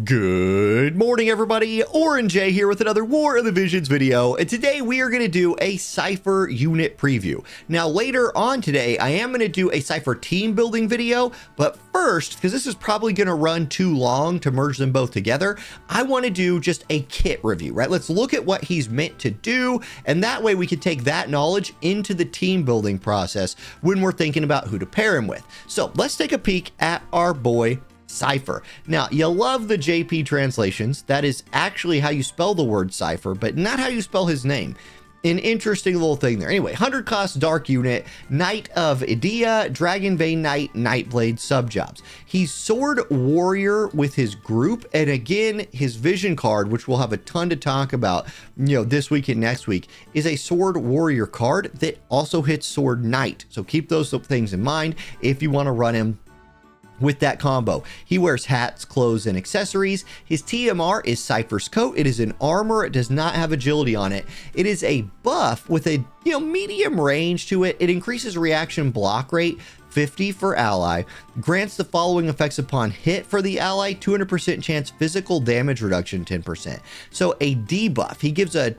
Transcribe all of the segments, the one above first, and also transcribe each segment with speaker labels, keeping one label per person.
Speaker 1: Good morning, everybody. Orange J here with another War of the Visions video, and today we are going to do a Seifer unit preview. Now, later on today, I am going to do a Seifer team building video, but first, because this is probably going to run too long to merge them both together, I want to do just a kit review, right? Let's look at what he's meant to do, and that way we can take that knowledge into the team building process when we're thinking about who to pair him with. So let's take a peek at our boy Seifer. Now, you love the JP translations. That is actually how you spell the word Seifer, but not how you spell his name. An interesting little thing there. Anyway, 100 cost dark unit, Knight of Idea, Dragon Vein Knight, Nightblade subjobs. He's Sword Warrior with his group, and again, his vision card, which we'll have a ton to talk about, this week and next week, is a Sword Warrior card that also hits Sword Knight. So keep those things in mind if you want to run him with that combo. He wears hats, clothes, and accessories. His TMR is Seifer's coat. It is an armor. It does not have agility on it. It is a buff with a medium range to it. It increases reaction block rate 50 for ally, grants the following effects upon hit for the ally: 200% chance physical damage reduction, 10%. So a debuff. He gives a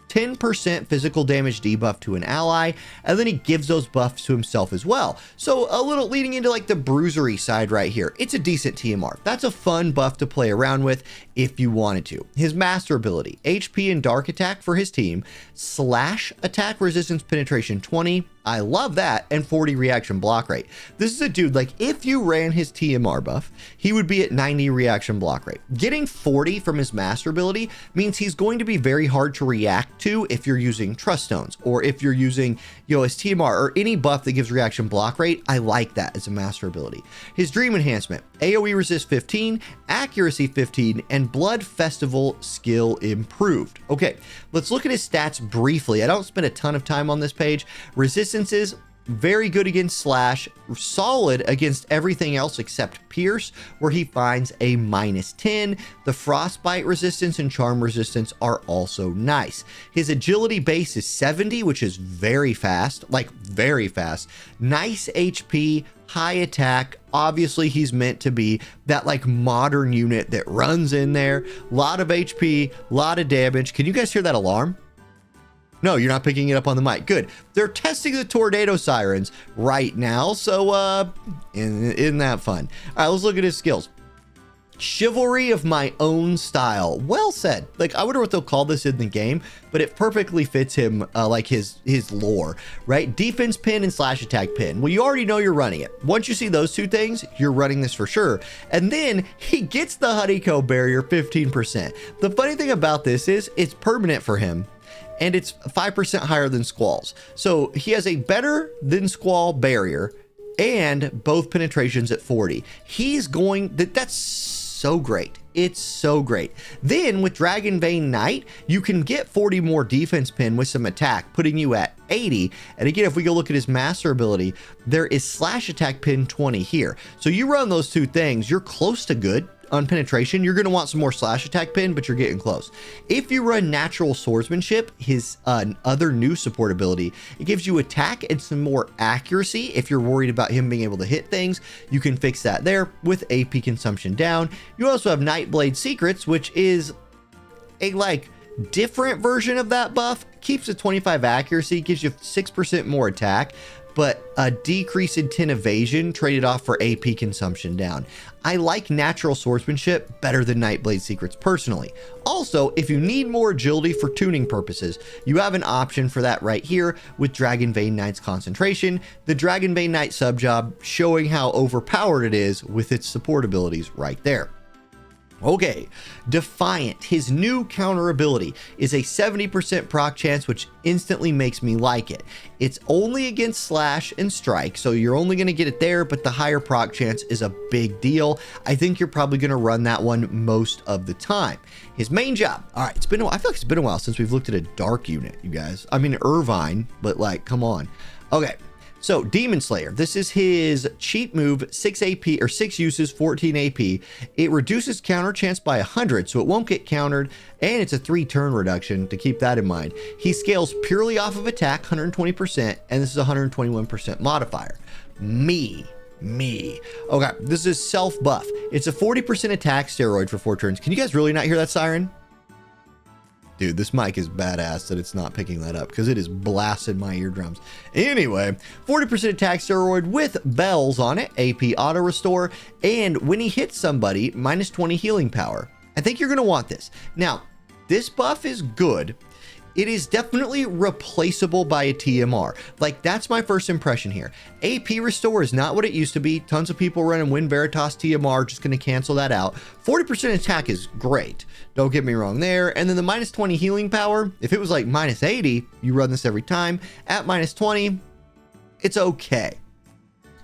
Speaker 1: 10% physical damage debuff to an ally, and then he gives those buffs to himself as well. So a little leading into like the bruisery side right here. It's a decent TMR. That's a fun buff to play around with if you wanted to. His master ability: HP and dark attack for his team, slash attack resistance penetration 20. I love that, and 40 reaction block rate. This is a dude, like, if you ran his TMR buff, he would be at 90 reaction block rate. Getting 40 from his master ability means he's going to be very hard to react to if you're using Trust Stones, or if you're using, his TMR, or any buff that gives reaction block rate. I like that as a master ability. His Dream Enhancement: AoE resist 15, accuracy 15, and Blood Festival skill improved. Okay, let's look at his stats briefly. I don't spend a ton of time on this page. Resistance is very good against slash, solid against everything else except pierce, where he finds a -10. The frostbite resistance and charm resistance are also nice. His agility base is 70, which is very fast, like very fast. Nice HP, high attack. Obviously he's meant to be that like modern unit that runs in there. Lot of HP, lot of damage. Can you guys hear that alarm? No, you're not picking it up on the mic. Good. They're testing the tornado sirens right now, so isn't that fun? All right, let's look at his skills. Chivalry of my own style. Well said. Like, I wonder what they'll call this in the game, but it perfectly fits him, like his lore, right? Defense pin and slash attack pin. Well, you already know you're running it. Once you see those two things, you're running this for sure. And then he gets the honeycomb barrier 15%. The funny thing about this is it's permanent for him, and it's 5% higher than Squall's. So he has a better than Squall barrier and both penetrations at 40. He's going, that's so great. It's so great. Then with Dragon Vein Knight, you can get 40 more defense pin with some attack, putting you at 80. And again, if we go look at his master ability, there is slash attack pin 20 here. So you run those two things, you're close to good on penetration. You're going to want some more slash attack pin, but you're getting close. If you run natural swordsmanship, his other new support ability, it gives you attack and some more accuracy. If you're worried about him being able to hit things, you can fix that there with AP consumption down. You also have Nightblade Secrets, which is a different version of that buff. Keeps a 25 accuracy, gives you 6% more attack, but a decrease in 10 evasion traded off for AP consumption down. I like natural swordsmanship better than Nightblade Secrets personally. Also, if you need more agility for tuning purposes, you have an option for that right here with Dragon Vein Knight's concentration, the Dragon Vein Knight subjob, showing how overpowered it is with its support abilities right there. Okay, Defiant. His new counter ability is a 70% proc chance, which instantly makes me like it. It's only against slash and strike, so you're only going to get it there, but the higher proc chance is a big deal. I think you're probably going to run that one most of the time. His main job. All right, I feel like it's been a while since we've looked at a dark unit, you guys. I mean, Irvine, but come on. Okay. So Demon Slayer, this is his cheap move, 6 AP or 6 uses, 14 AP. It reduces counter chance by 100, so it won't get countered, and it's a 3-turn reduction, to keep that in mind. He scales purely off of attack, 120%, and this is a 121% modifier. Me. me. Okay, this is self buff. It's a 40% attack steroid for 4 turns. Can you guys really not hear that siren? Dude, this mic is badass that it's not picking that up because it is blasted my eardrums. Anyway, 40% attack steroid with bells on it, AP auto restore, and when he hits somebody, minus 20 healing power. I think you're going to want this. Now, this buff is good. It is definitely replaceable by a TMR. Like, that's my first impression here. AP Restore is not what it used to be. Tons of people running Wind Veritas TMR, just going to cancel that out. 40% attack is great. Don't get me wrong there. And then the minus 20 healing power, if it was like minus 80, you run this every time. At minus 20, it's okay.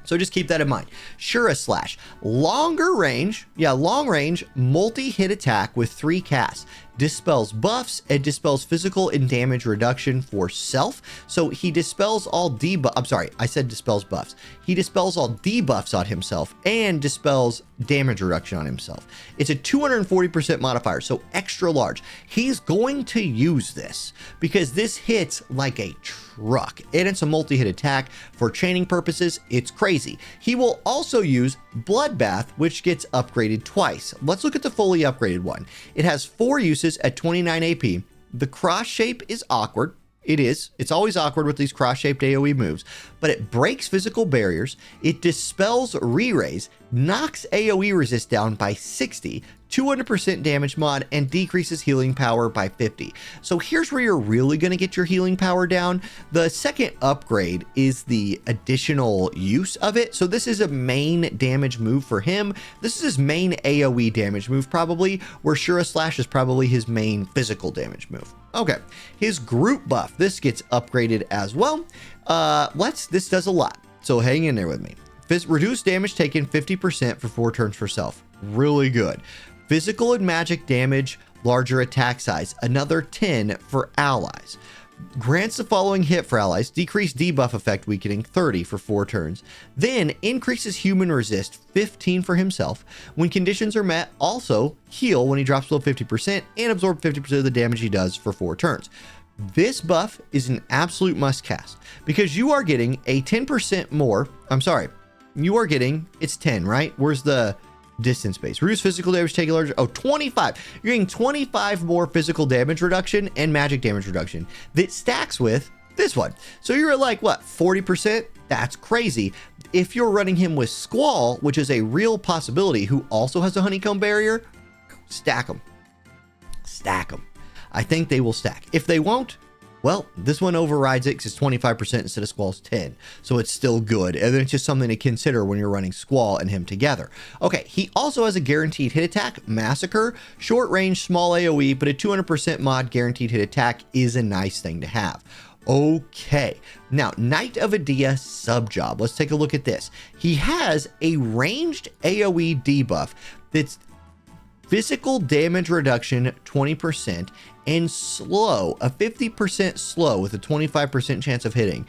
Speaker 1: So just keep that in mind. Shura Slash, longer range, long range, multi-hit attack with 3 casts. Dispels buffs and dispels physical and damage reduction for self. So he dispels all debuff. I'm sorry, I said dispels buffs. He dispels all debuffs on himself and dispels damage reduction on himself. It's a 240% modifier, so extra large. He's going to use this because this hits like a truck, and it's a multi-hit attack. For chaining purposes, it's crazy. He will also use Bloodbath, which gets upgraded twice. Let's look at the fully upgraded one. It has 4 uses at 29 AP. The cross shape is awkward. It's always awkward with these cross-shaped AoE moves, but it breaks physical barriers, it dispels re-raise, knocks AoE resist down by 60, 200% damage mod, and decreases healing power by 50. So here's where you're really going to get your healing power down. The second upgrade is the additional use of it. So this is a main damage move for him. This is his main AoE damage move probably, where Shura Slash is probably his main physical damage move. Okay, his group buff, this gets upgraded as well. This does a lot, so hang in there with me. Reduce damage taken 50% for 4 turns for self. Really good. Physical and magic damage, larger attack size, another 10 for allies. Grants the following hit for allies: decrease debuff effect weakening 30 for 4 turns. Then increases human resist 15 for himself. When conditions are met, also heal when he drops below 50% and absorb 50% of the damage he does for 4 turns. This buff is an absolute must cast because you are getting a 10% more. I'm sorry, you are getting, it's 10, right? Where's the distance base? Reduce physical damage taken larger. Oh, 25. You're getting 25 more physical damage reduction and magic damage reduction that stacks with this one. So you're at like, what, 40%? That's crazy. If you're running him with Squall, which is a real possibility, who also has a honeycomb barrier, stack them. Stack them. I think they will stack. If they won't, well, this one overrides it because it's 25% instead of Squall's 10. So it's still good. And then it's just something to consider when you're running Squall and him together. Okay, he also has a guaranteed hit attack, Massacre, short range, small AoE, but a 200% mod guaranteed hit attack is a nice thing to have. Okay, now Knight of Adia sub job. Let's take a look at this. He has a ranged AoE debuff that's physical damage reduction 20% and slow, a 50% slow with a 25% chance of hitting.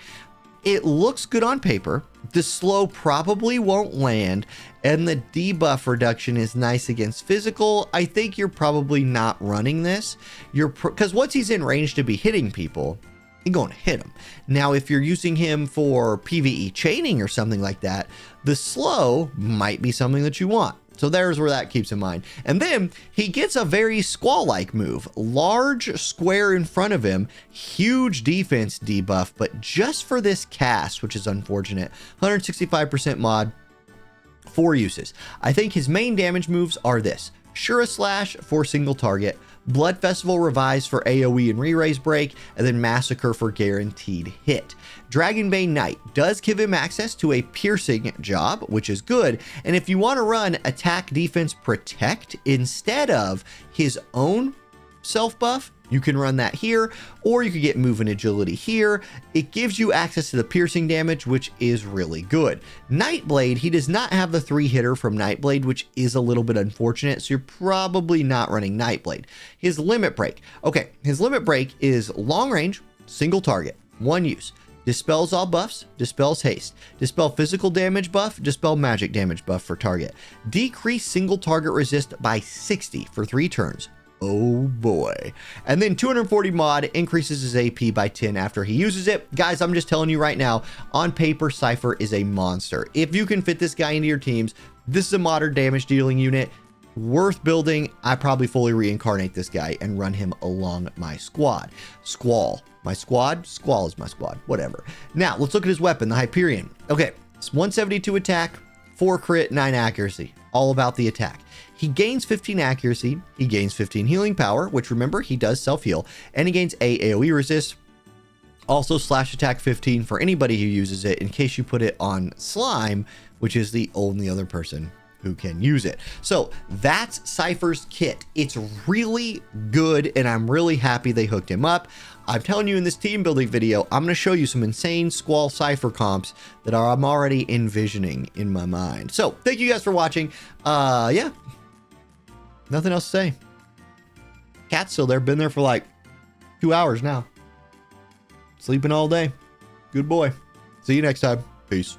Speaker 1: It looks good on paper. The slow probably won't land, and the debuff reduction is nice against physical. I think you're probably not running this. Because once he's in range to be hitting people, you're going to hit him. Now, if you're using him for PvE chaining or something like that, the slow might be something that you want. So there's where that keeps in mind. And then he gets a very Squall-like move. Large square in front of him, huge defense debuff, but just for this cast, which is unfortunate. 165% mod, 4 uses. I think his main damage moves are this: Shura Slash for single target, Blood Festival Revise for AoE and re-raise break, and then Massacre for guaranteed hit. Dragonbane Knight does give him access to a piercing job, which is good. And if you want to run attack, defense, protect instead of his own self buff, you can run that here, or you could get move and agility here. It gives you access to the piercing damage, which is really good. Nightblade, he does not have the 3-hitter from Nightblade, which is a little bit unfortunate, so you're probably not running Nightblade. His limit break. Okay, his limit break is long range, single target, 1 use. Dispels all buffs, dispels haste, dispel physical damage buff, dispel magic damage buff for target. Decrease single target resist by 60 for 3 turns. Oh boy. And then 240 mod increases his AP by 10 after he uses it. Guys, I'm just telling you right now, on paper, Seifer is a monster. If you can fit this guy into your teams, this is a modern damage dealing unit. Worth building. I probably fully reincarnate this guy and run him along my squad. Squall. My squad? Squall is my squad. Whatever. Now, let's look at his weapon, the Hyperion. Okay, it's 172 attack, 4 crit, 9 accuracy. All about the attack. He gains 15 accuracy, he gains 15 healing power, which remember, he does self-heal, and he gains a AoE resist. Also slash attack 15 for anybody who uses it in case you put it on Slime, which is the only other person who can use it. So that's Seifer's kit. It's really good, and I'm really happy they hooked him up. I'm telling you in this team building video, I'm going to show you some insane Squall Seifer comps that I'm already envisioning in my mind. So thank you guys for watching. Yeah, nothing else to say. Cat's still there, been there for like 2 hours now. Sleeping all day. Good boy. See you next time. Peace.